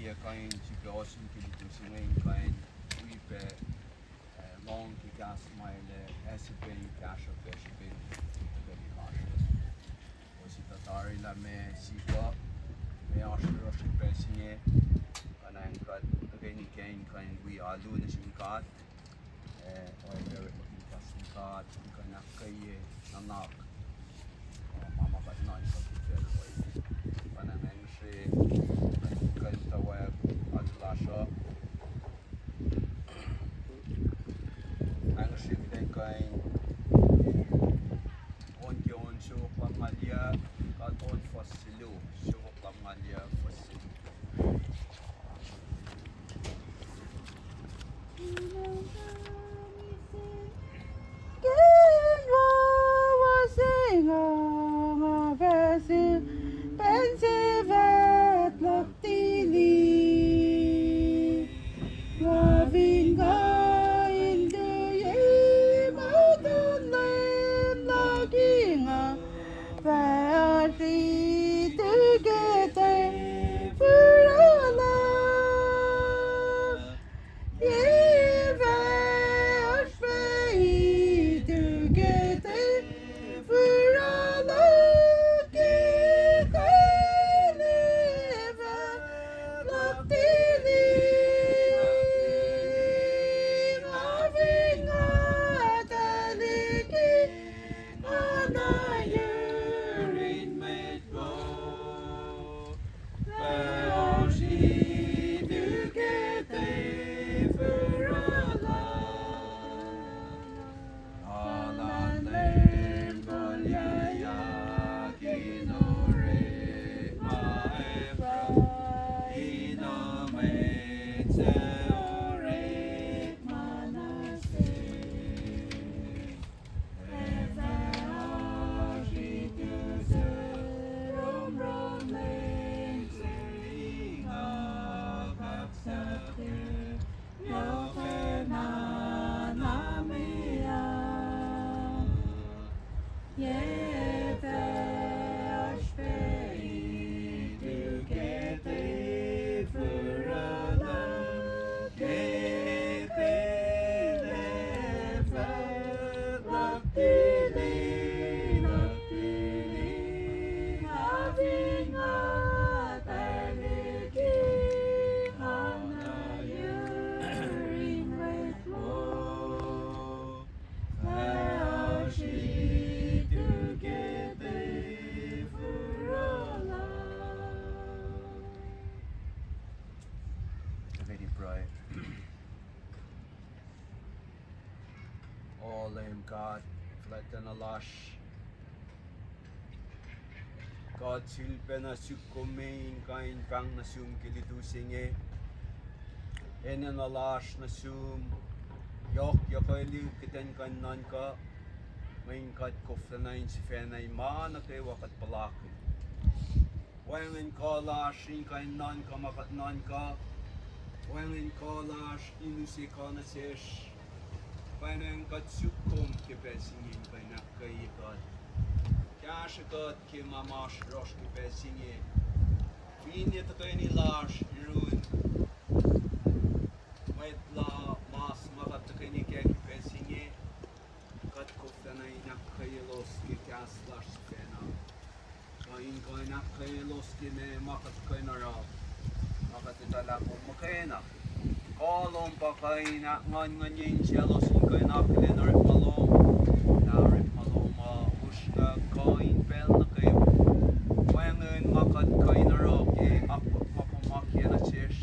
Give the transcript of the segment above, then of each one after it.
Malia kain si Lawerson kili singing kain we be long to gas mile SB cash of fish bin very harsh. Was it Tatari la me sipa me ashur of pressing it and I got again kain we are doing this in card or very looking for some card kan kai nanak mama but not God, flatten a lash. God silpen a sukumain kain bang na sum kilitu singe. Enen a lash na sum. Yok yokoili kiten kan nan ka. Main kat koftanain si fenay ma na kay wakat palaki. Wengen ka lash in kain nan ka makat nan ka. Wengen ka lash inusi ka na sesh. Painang kat sukum ke pesingin paina kai kat cash kat ke mamash rosh ke pesingin vini to kaini lash irun wait la mas makat to kaini ke pesingin kat koftana ina kai los ke cas lash pena kain kai los ke me makat kaina ra makat itala ko makaina Kolom pa kain na ngan yin sielos in kain apilin rip malom na rip malom ushka kain pel na kayo wengen makat kain na ro ke akpak mapamakya na sish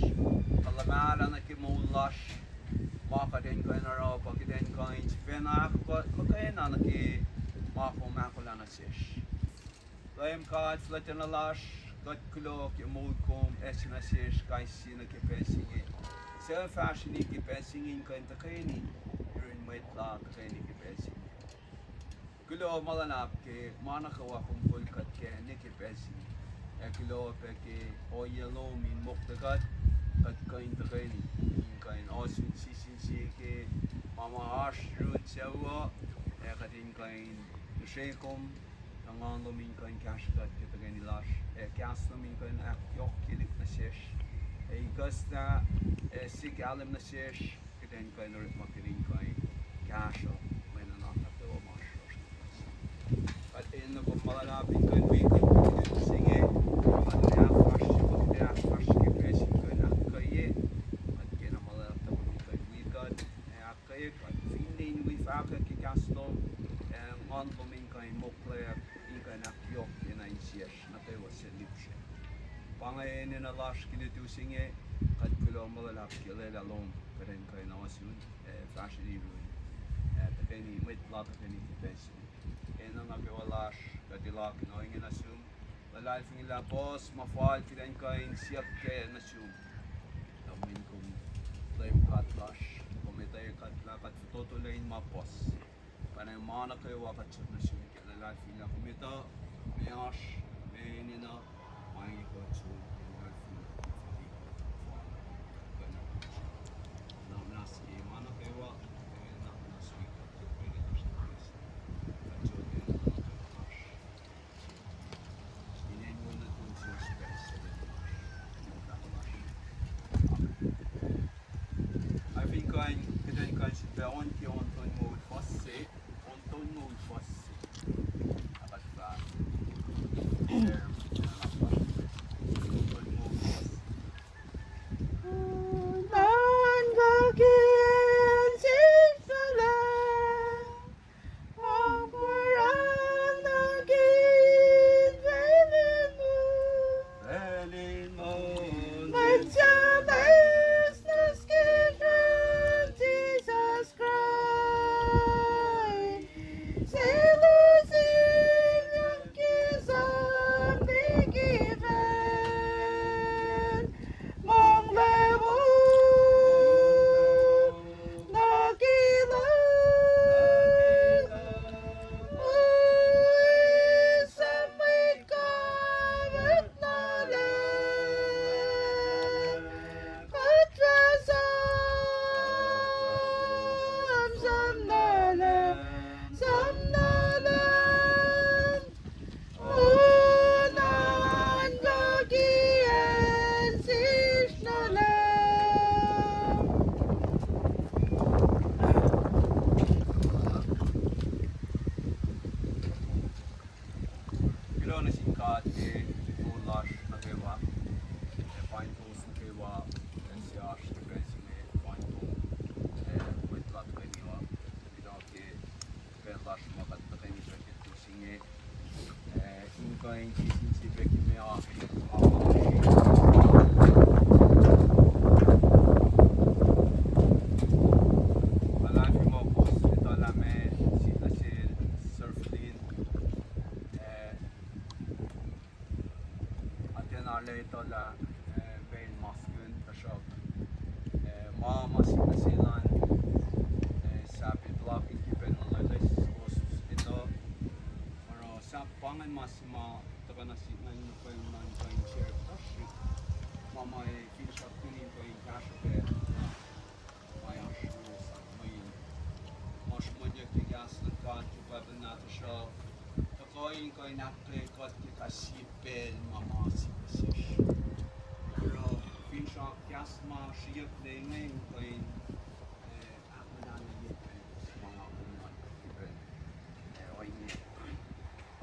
kalamala na kimulash makadin kain na ro pagidin kain sipena akpat makain na ki mapamakula na sish Laim kad flatten a lash kat kulo ke mulkom esina sish kai sina ke pesingi So fashion ki pesingin kain takeni during my talk kaini ki pesing. Kulo malanap ke mana kawa kumpul kat ke ni ki pesing. Kulo pe ke o yellow min moktakat kat kain takeni kain osun si ke mama ash root sewa katin kain shekom tangan lo min kain cash kat ke takeni lash cast lo min kain ak yok kilik na sesh Costa sig alum na sesh kiden kain or makining kain cash when not at the marsh. But in the Malapin kain we could sing it, but they have first depression kain akaye, but get a malap kain we got akaye kain feeling we faka kikasto and on bombing kain mokler in kain akyok in ein sesh na they was solution. Pangayin na lash kinutu sing it. قد كلهم مضى كليل لهم كرين كاين واسون فاشل يروي تكني متلا تكني تبسم إن أنا بيولاش قد يلاك نوين نسوم ولا يفين لا بوس مفعول كرين كاين سياب كاين نسوم لو منكم طيب كاتلاش ومتى كاتلا قد فتوتو لين ما بوس فأنا ما نقي وقت شوف نسوم كنا لا يفين لا كميتا مياش بيننا ما يقول شو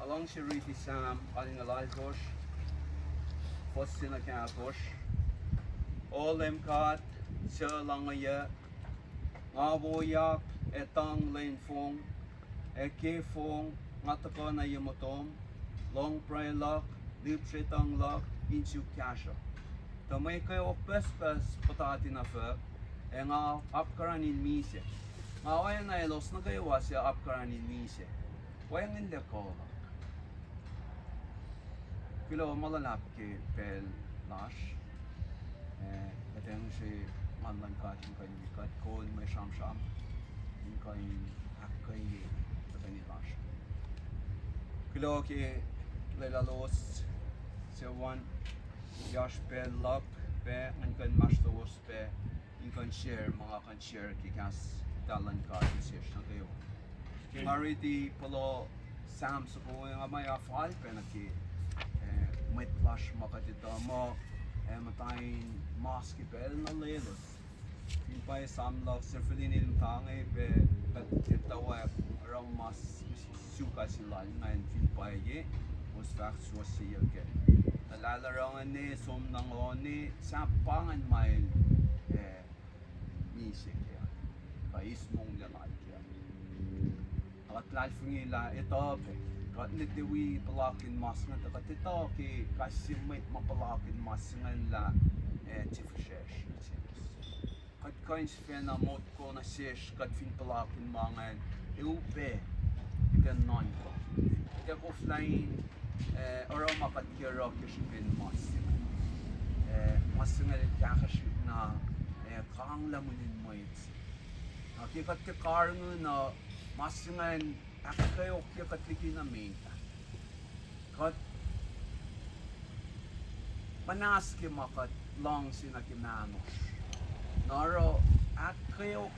Along Sharifi Sam, adding a light bush, first in a car bush, all them caught, so long a year, Ngabo yak, a tongue lane fong, a key fong, Matakona Yamotom, long pray lock, deep tongue lock, into casha. To make a pespers patatin affair, and now upcurrent in Mise. Now I lost no was your upcurrent in Mise. When in the call. Kilo malalap ke pel lash, kateng si manlan kat yung kain kat kon may sham yung kain hakkay kateng ni lash. Kilo ke lelalos sewan yash pel lap pe ang kain mastos pe yung kain share mga kan share kikas dalan kat siya na kayo. Mariti polo sam so ko yung amay afal pe na ki. Met flash makatita mo matain maski pel na lelos. Fin pa samlag Servilyn ilum tangai pe tawa around mas suka sila ngayon fin pa ye was facts was siya ke. Nalalarangan ni som nang oni sa pangan mail music ya. Kais mong lalay ya. At life ngila ito pe. Kat nitiwi palakin mas nga takat ito ki kasi may mapalakin mas nga la tifshesh. Kat kains fena mot ko na sesh kat fin palakin mangan iupe ikan non ko. Ika ko flying orang makat kira kishpin mas. Mas nga kakaship na kang lamunin mo ito. Akikat ka karngo na mas nga kayo katliki na meta. Kat panas ki makat long sinakimanos. Naro kayo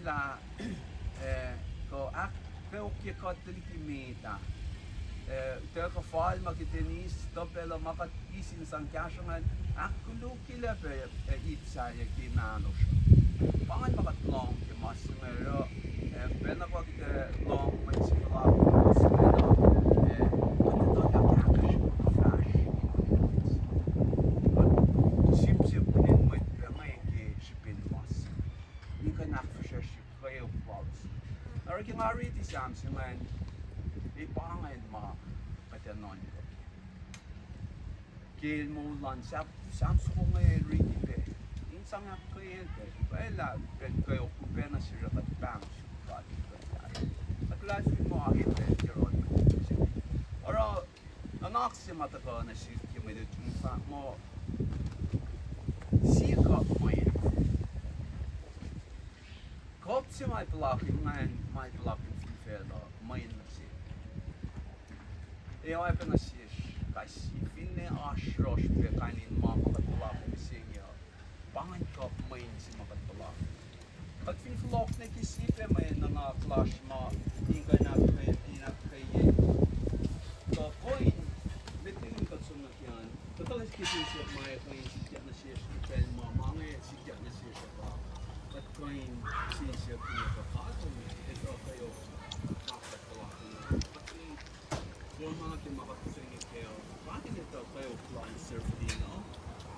la ko kayo katliki meta. Teka fall makitenis topela makat isin sang kasangan akulu kila pe itsa ya kimanos. Pangan makat long ki mas nga pena ko long may sila mas nga sip din mo may ki shipin mas. Ni ka nakfasher ship kayo balls. Naro ki nga riti samsung man ipangan ma patanon ko. Kil mo lan samsung nga riti pe. Insang nga kliyente, wala kayo pena sila kat bang at life mo ahit your oro anak si mataka na si kimedit mo si ka mo kop si my blocking man my blocking fela my na si eu é pena si kasi finne ashrosh pe kanin mama kat blocking si pangan kop main si makat blocking at fin-flock na kisipe may nga flash mo hindi na kaya so coin bitin ka sunat yan total kisin siya may coin siya na siya pen mo mga siya na siya pa at coin siya pinapakato ito kayo kapatawa at yung mga kimakatusin kayo bakit ito kayo plan Servilyn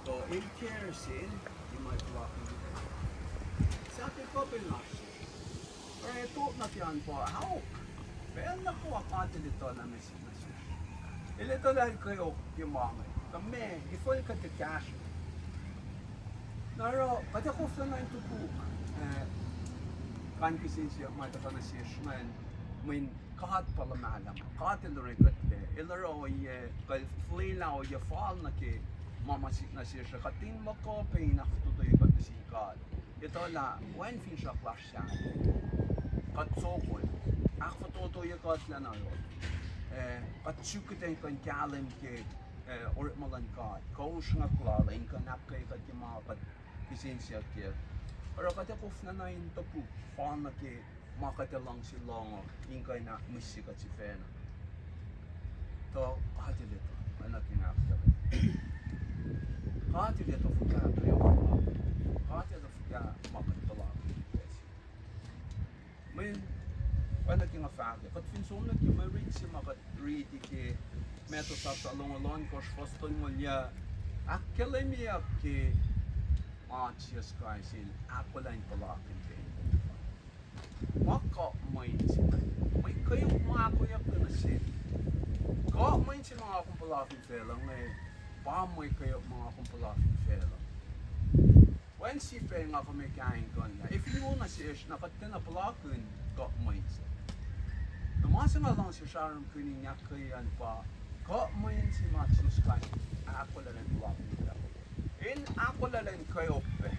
so in kerosene you might block sa ating couple na siya. Pero ito na tiyan po, how? Pero nakuha ka dito na message na siya. Ilito dahil kayo kimangay. Kami, i-full ka the cash. Naro, kaya ko sa na ito po, kan kisin siya, may taka na siya ngayon, may kahat pala malam. Kahat ilo rin katle. Ilo rin kay flay na o fall na ki, mamasik na siya. Kating mo ko, pinakatutoy ka na siya. Ito la, when fin siya clash siya, katsokol, ako tutuyo ka at lang ako. Katsukitin kan kalim ke, or malan ka, kaus nga klala, in ka nakay ka ki mga kisin siya kaya. Pero katakuf na na yung tapu, fan na ki, makatalang si longo, in ka na misikat si fena. To, hati dito, anak kinakita. Hati dito, fuka kayo. Hati dito, makatala. Men wala ki nga fagge. Kat finson na ki may read si makat-read ki meto sa talong-along ko foston mo niya akkelemi ki Jesus Christ in akwalan palakin ki. Maka may may kayo mga kuya ko na sin. Ka may si mga akong palakin fela ngay pa may kayo mga akong palakin fela. When si pe nga kami kain ko na, if you na siya nakat ka na palakin, ka may siya. Namasa nga lang si Sharon kunin niya kayan pa, ka may si Jesus Christ, ako lang palakin ka. In ako lang kayo pe,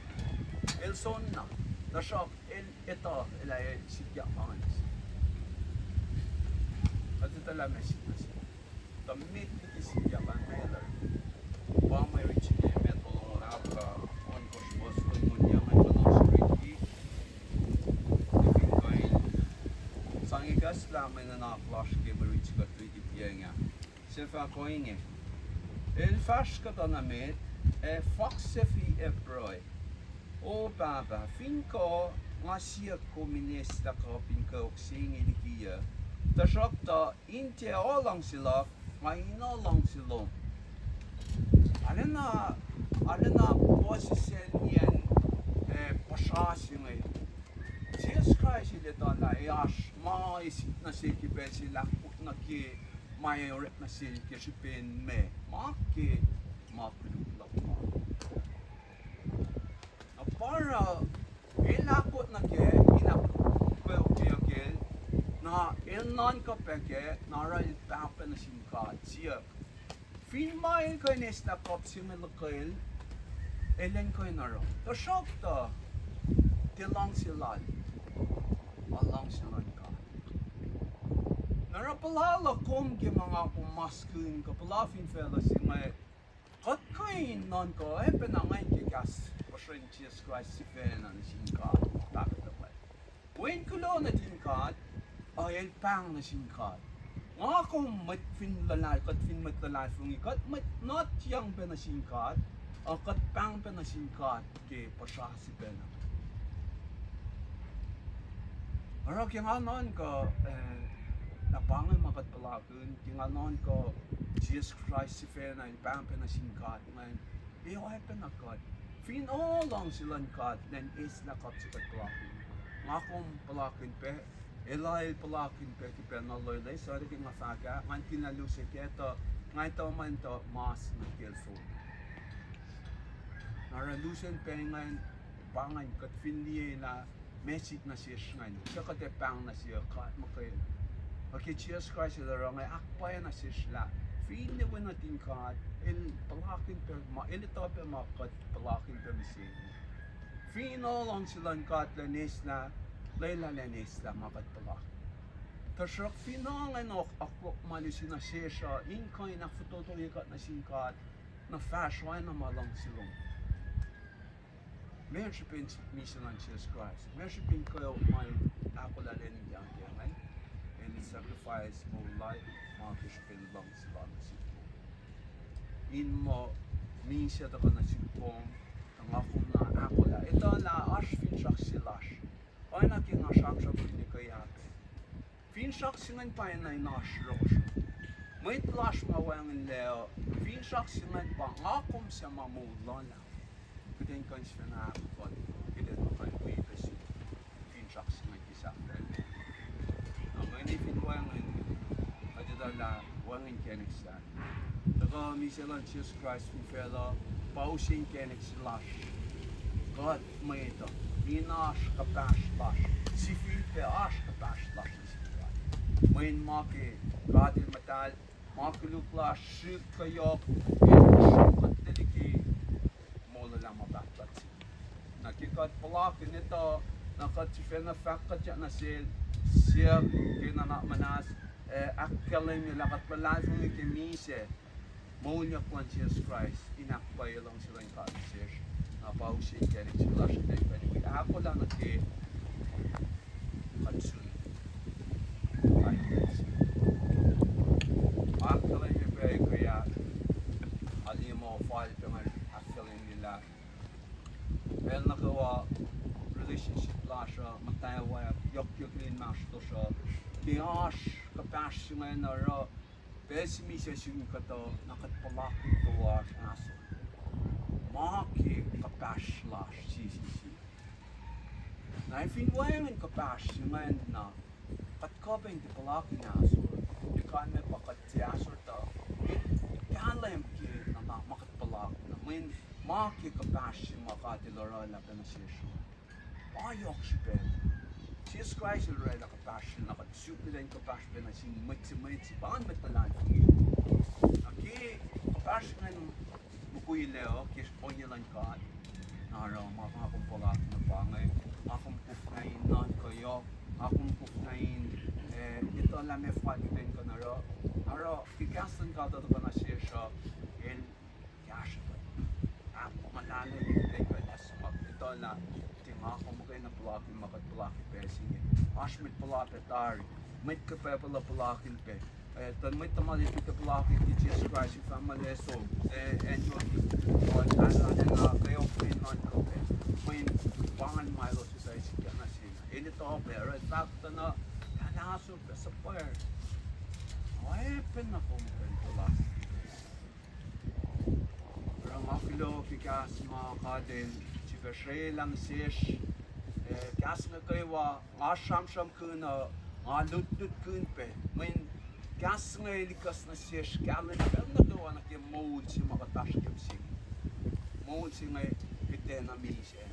il son na, na siya, ito, ilay siya mga siya. At ito lang na siya. Tamit iti siya ka meller, pa may rich niya, meto ka, sangigas lamay na naka-flash kay marich ka 3D nga. Silfa ko inge. El fash ka to na met, Foxefi Ebroi. O Baba, Finko, Masia Comines la Copinco, sing in here. The shop the India all long sila, my no long silo. Alena, Bosisian, Pasasing. Jesus Christ, it on la Yash, Ma is Nasiki Bessie la Naki, my Nasil Kishipin me, Marky, Mark. Para ilakot na ke inakot na non ka peke nara ilpapa na simkat siya filmain ko ines na kop similakail elen ko naro to shop to tilang silan alang silan ka nara palala kom ke mga kumaskin ka palafin fella si may kat kain non ko penangay ke gas Jesus Christ si Fena na singkat bakit naman when kulo na singkat ay pang na singkat nga kung mat fin lalay kat fin mat lalay fungi kat mat not yang pa na singkat o kat pang pa na singkat ke pasya si Fena arok yung anon ko napangan makat palakun yung anon ko Jesus Christ si Fena yung pang pa na singkat ngayon iyo ay pa na kat fin all long silang kat then is na kat sa palakin. Ngakong palakin pe, elay palakin pe kipe na loylay sorry kung masaka ngan kinalusik ito ngan ito man to mas na kelso. Naralusin pe ngan pangan kat fin liye na message na siya ngan siya kat pang na siya kat makay. Okay, Jesus Christ ila rong ay akpay na siya fin ni wala natin kat el palakin per ma elito per makat palakin per misi fino long silang kat lanes na layla lanes la makat palakin tasrak fino nga no ako malisi na siya in kain na foto to ikat na singkat na fashion na malang silong mershipin misilan Jesus Christ mershipin ko my ako la len yang yan and sacrifice mo life makishipin long silang in mo minsiya ta kana sipom ang ako na ako la ito la ash fin shak silash ay na king ashak shak ni kayat fin shak singan pa na nash rosh may tlash mawang leo fin shak singan pa akom sa mamulala kuten kan siya na ako kuten mo kan we pesi fin shak singan kisa ang may fin wang adida la wangin keneksan Taga misalan Jesus Christ ni fella pausing kenek silash God may ito minash kapash lash si Filipe ash kapash lash si God may maki God matal makulukla shik kayok shik deliki mola lang mabatbat nakikat palakin ito nakat si fena fakat ya nasil siya kinanak manas akkalim nila kat palazong ikimise Maunya kwan Jesus Christ, inakbay lang sila yung kansir. Napausin kaya rin sila siya na yung ako lang nagki kansun. Ako lang yung pwede kaya alim mo file pa nga akkalim nila. Well nakawa relationship la siya, magtayawa yok rin mas to siya. Kiyash, kapash nga na ro. Besi siya siyong kato nakatpalaki tuwas aso. Maki kapash lash si. Na ifinwayan kapash man na katkabing di palaki na aso. Ikan may pakatiyasor to. Ikanlayam ki na makatpalaki na. Min maki kapash makatilara na penasisyo. Ayok si Ben. Jesus Christ will ride like a passion, like a super then compassion, and I see much, bond with the land for you. Okay, passion and Mukuy Leo, kiss on your land card. Naro, makakong pala na pangay. Akong pufnain non kayo. Akong pufnain, ito alam may fagin ko naro. Naro, kikasan ka dito ka na siya siya. El, yash ko. Ako malalim yung day ko na sumak. Ito na. Ako mo kayo na blocking, makat-blocking pesing eh. Ashmit pala petari. Mit kepe pala palakin pe. Dan mit tamali pita palakin ki Jesus Christ yung family so. And yung na kayo pin non kope. Min pangan milo si tayo si kana sina. Ini to pero sakto na tanaso pe sa par. Ay pen na po pala. Rang akilo pikas mga kadin. Sibasre lang sish. Gas nga kayo wa asham kun na lut kun pe. Min gas nga ilikas na sish kalen pel na do anak yung mood si makatash yung sing. Mood si nga kita na misen.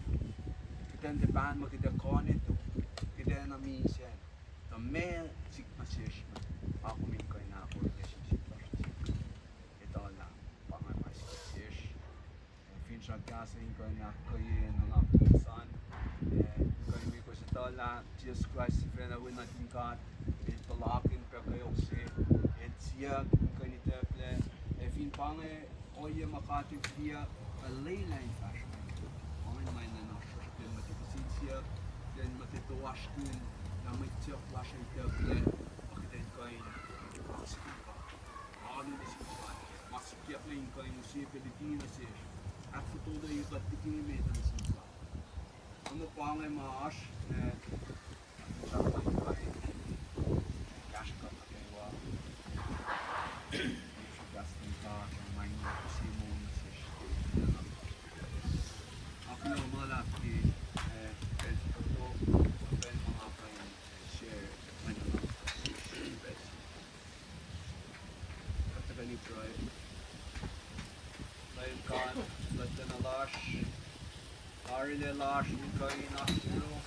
Kita de ban mo kita konito. Kita na misen. The man sik na sish. Ako min koy na ako yesim sik. Ito lang pangamay sish. Fin sa gas koy na koy na san. Koy mi ko sa tala Jesus Christ friend awin natin God. Ito lakin pa kayo si siya koy ni teple. Fin pange oye makatif dia allayline fashion. Ongen mein na noch den matipsin siya den matituwash kun na may tiyak flash ay teple. Bakit koy ano ni siya masikyak na yung koy musi Pilipinas siya. At tutuloy yung patikimin na siya. Ano pa nga maash na sakay kayo cash ka na kayo gas ng ka ang may kasi mo na siya ako yung mga laki pwede ko to pwede mga kayo share ano katagali try lain kan let na lash Arle lash ikay na silo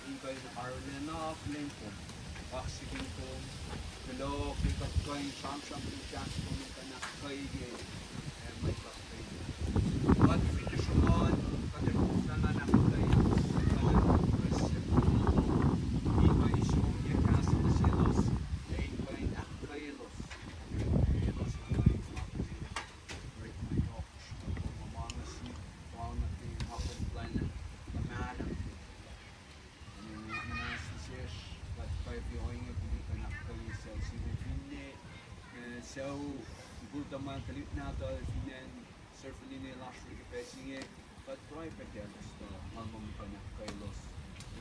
ikay arle na flame ko oxygen ko below kita koy sham chance ko na kay may kay what finish on kada na na kay ikay show ya kasi silos ay kay na kay los So, bulta man kalit na to finan Servilyn ni last week passing but try pa kaya to mamam pa na kay los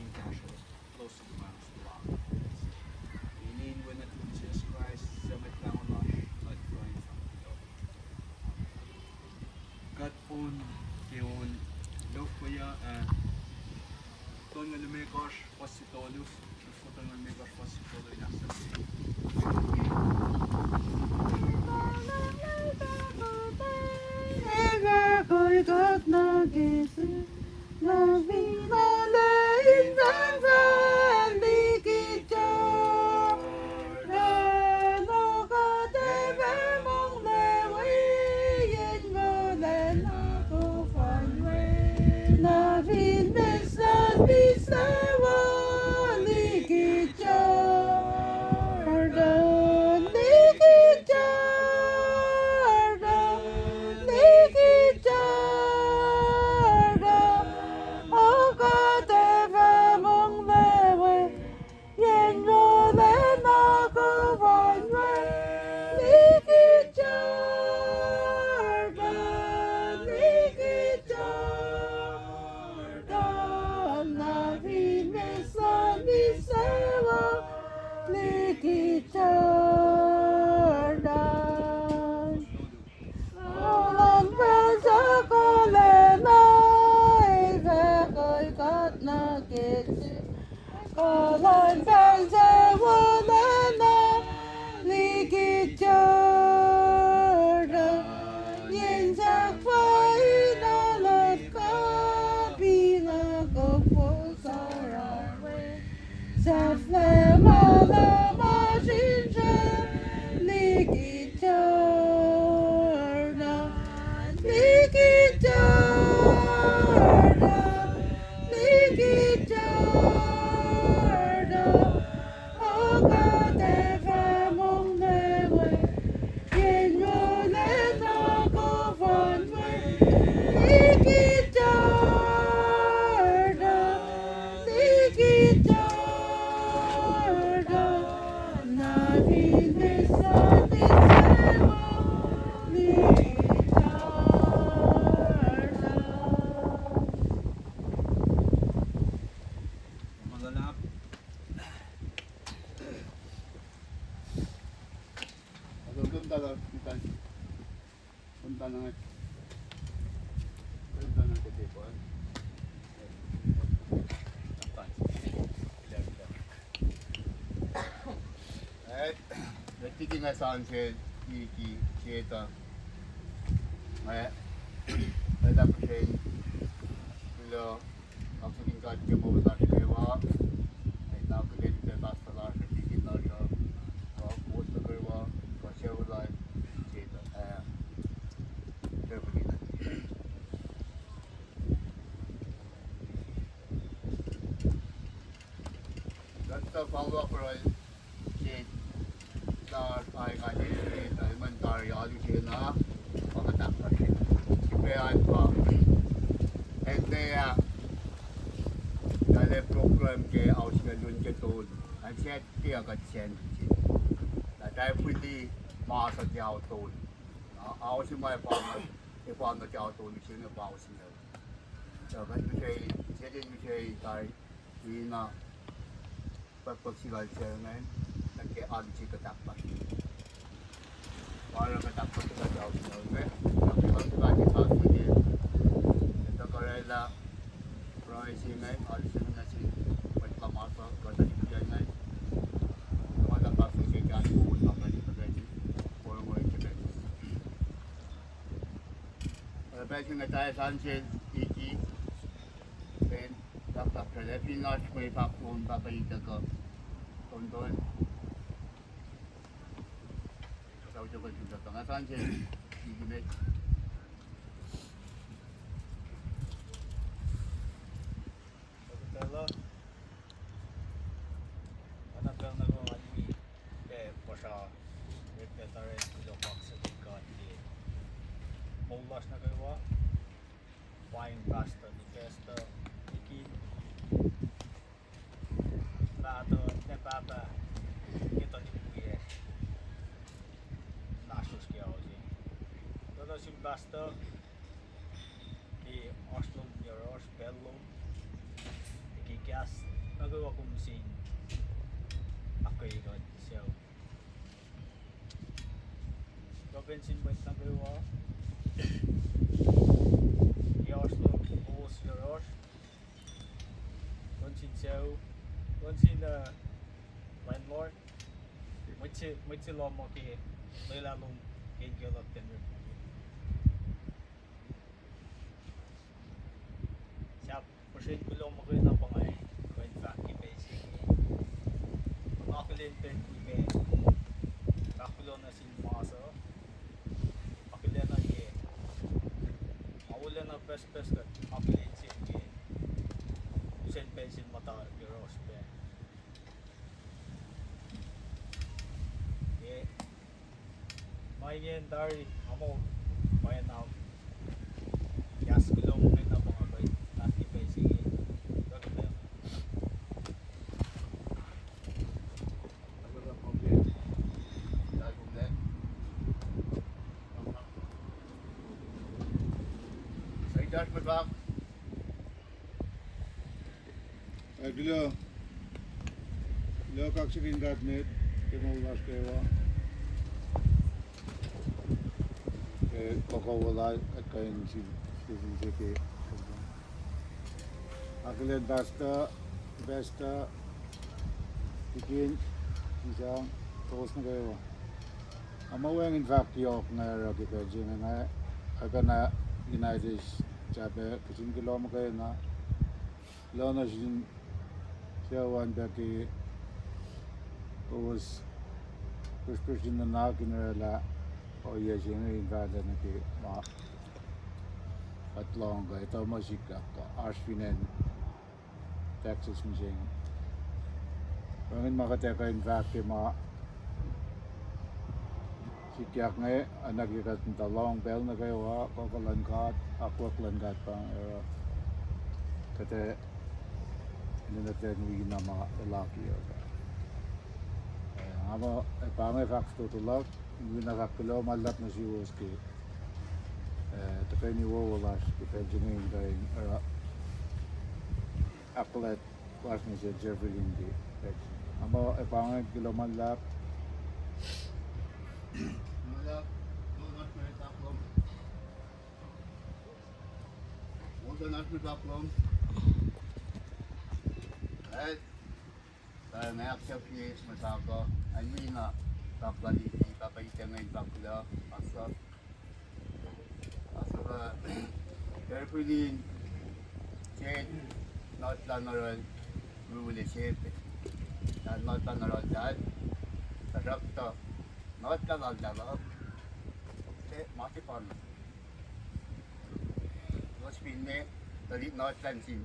in casual close to the mouse block. Inin when at Jesus Christ summit down on but trying from the God on yon love ko ya ton nga lumekos positolus foto nga lumekos positolus na sa Ko'y kat nagising na binalain ng sandikicho Rano ka tebe mong lewiyin mo len ako fanway Na finnes na bisawa likicho Ardon likicho Oh God. Servilyn. Punta na ketipuan. Tiging nga saan siya ito. May dapat siya bilo ang saging kahit kamulat siya wa ay tao ka din siya basta lang siya tiging na siya buot na kayo wa siya wala siya ito. Servilyn. That's the follow-up right siya ay elementary siya na pagkatapos siya. Sipayan pa. And dali program ke aus ngalun ke tol. Ang siya tiya ka siyan. Na tayo pwede masa tiyaw tol. Aus yung may pang ipang na tiyaw tol siya na pa aus niya. So kan siya din siya tayo na pagpagsigal siya ngayon. Nagkiaan siya katapos. Para katapos ka daw siya. Tapi kalau kita kita ini, kita kerana proyek ini, harus nasi berkelamasa kerana dia ini, ada pasti sekian pun apa di terjadi, orang kita. Lepas itu kita sanjil iki, dan dapat kerja final sebagai pun bapa itu ke tonton. Tahu juga juga tengah sanjil. Betul. Anak yang nak mandi, pasal vegetarian itu paksa dikat di. Mulas nak kewa, wine pasta di pasta, ikin. Lato ne papa, kita di puye. Nasus kaya hoji. Todo sim pasta di Oslo Euros Bello. Gas nagawa ko sin ako ikot so Robinson point nagawa Oslo Os Euros Konsin landlord much lomo ke lalong kegilot din siap persen belum mungkin apa ngai koin fakir basic aku lenten ime aku lo nasi masa aku le na ye aku le na best kan aku le sih ye sen pension mata euros pe ye mai yen dari amo mai na gas belum mungkin apa ngai fakir basic Lo kaksin gat net ke mulas ke wa ke kokowala kain si ke aglen besta ikin isang tos na kayo amawang in fact yok na ra ke jing na agana United Jabe kusin kilom kayo na lona jin siya wan dati was person na nakinala o yajin in vada na ki ma at long ito masika ka Ashwinen Texas machine pangin makateka in fact ma sikyak ngay nagikat ng long bell na kayo ha kokolangkat akwaklangat pang kate Ninatyan wigi na mga lalaki ama pangay fakto tulak hindi nakakulaw malat na si Woski takay ni Wowalas kita jengin kain aklet was ni si Servilyn di ama pangay kilaw malat nas mikaplom. Saya siapin masako. Almina kapali papaitang ngayon pakula asap. Asap Servilyn said not lanaral rule shape. Not lanaral dad. Sarapta not lanaral. Mati pan. Los pinne tadi not lansin.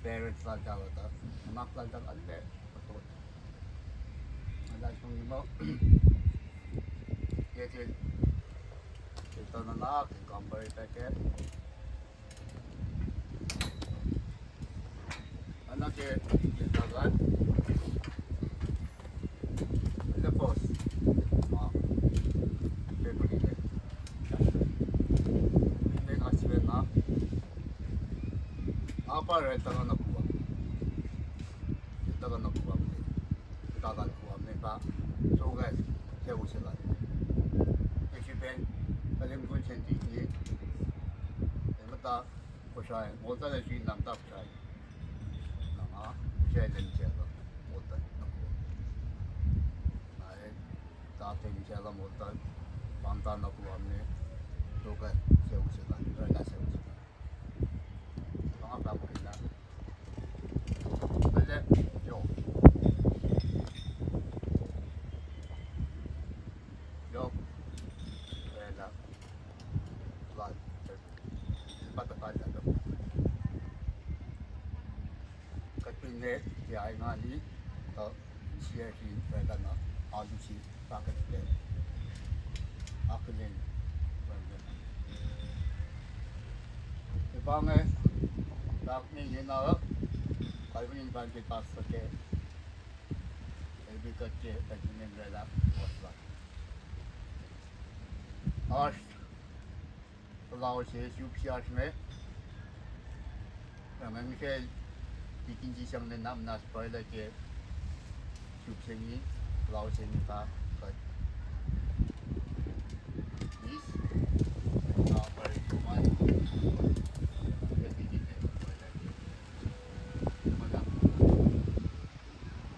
Parents lanaral ta. Mak lanaral te. Ada sung mo. Jadi ito na nak compare packet. Anak ke dagat. Ada pos. Apa reta na nakuha? Ito na nakuha mo. Ito na nakuha mo pa. So guys, saya usah lagi. Ekipen, kalian pun sendiri ni. Mata, usai. Mata le sih nam tak usai. Nama, usai dan jaga. Mata nakuha. Naik, tak ten jaga mata. Pantai nakuha ni. So guys, saya usah lagi. Rela saya usah. Apa kita? Boleh, yo. Yo. Rela. Lat. Patah-patah tu. Katune dia ingani, tu sia si rela na, alu si pakai dia. Aku ni. Sebangai tak ni nak kalau ni bantu pas saja, lebih kerja bagi ni berada waspada. As Lawerson UPS ni, memang mungkin bikin jisang ni nam nas pada ke UPS ni Lawerson ni tak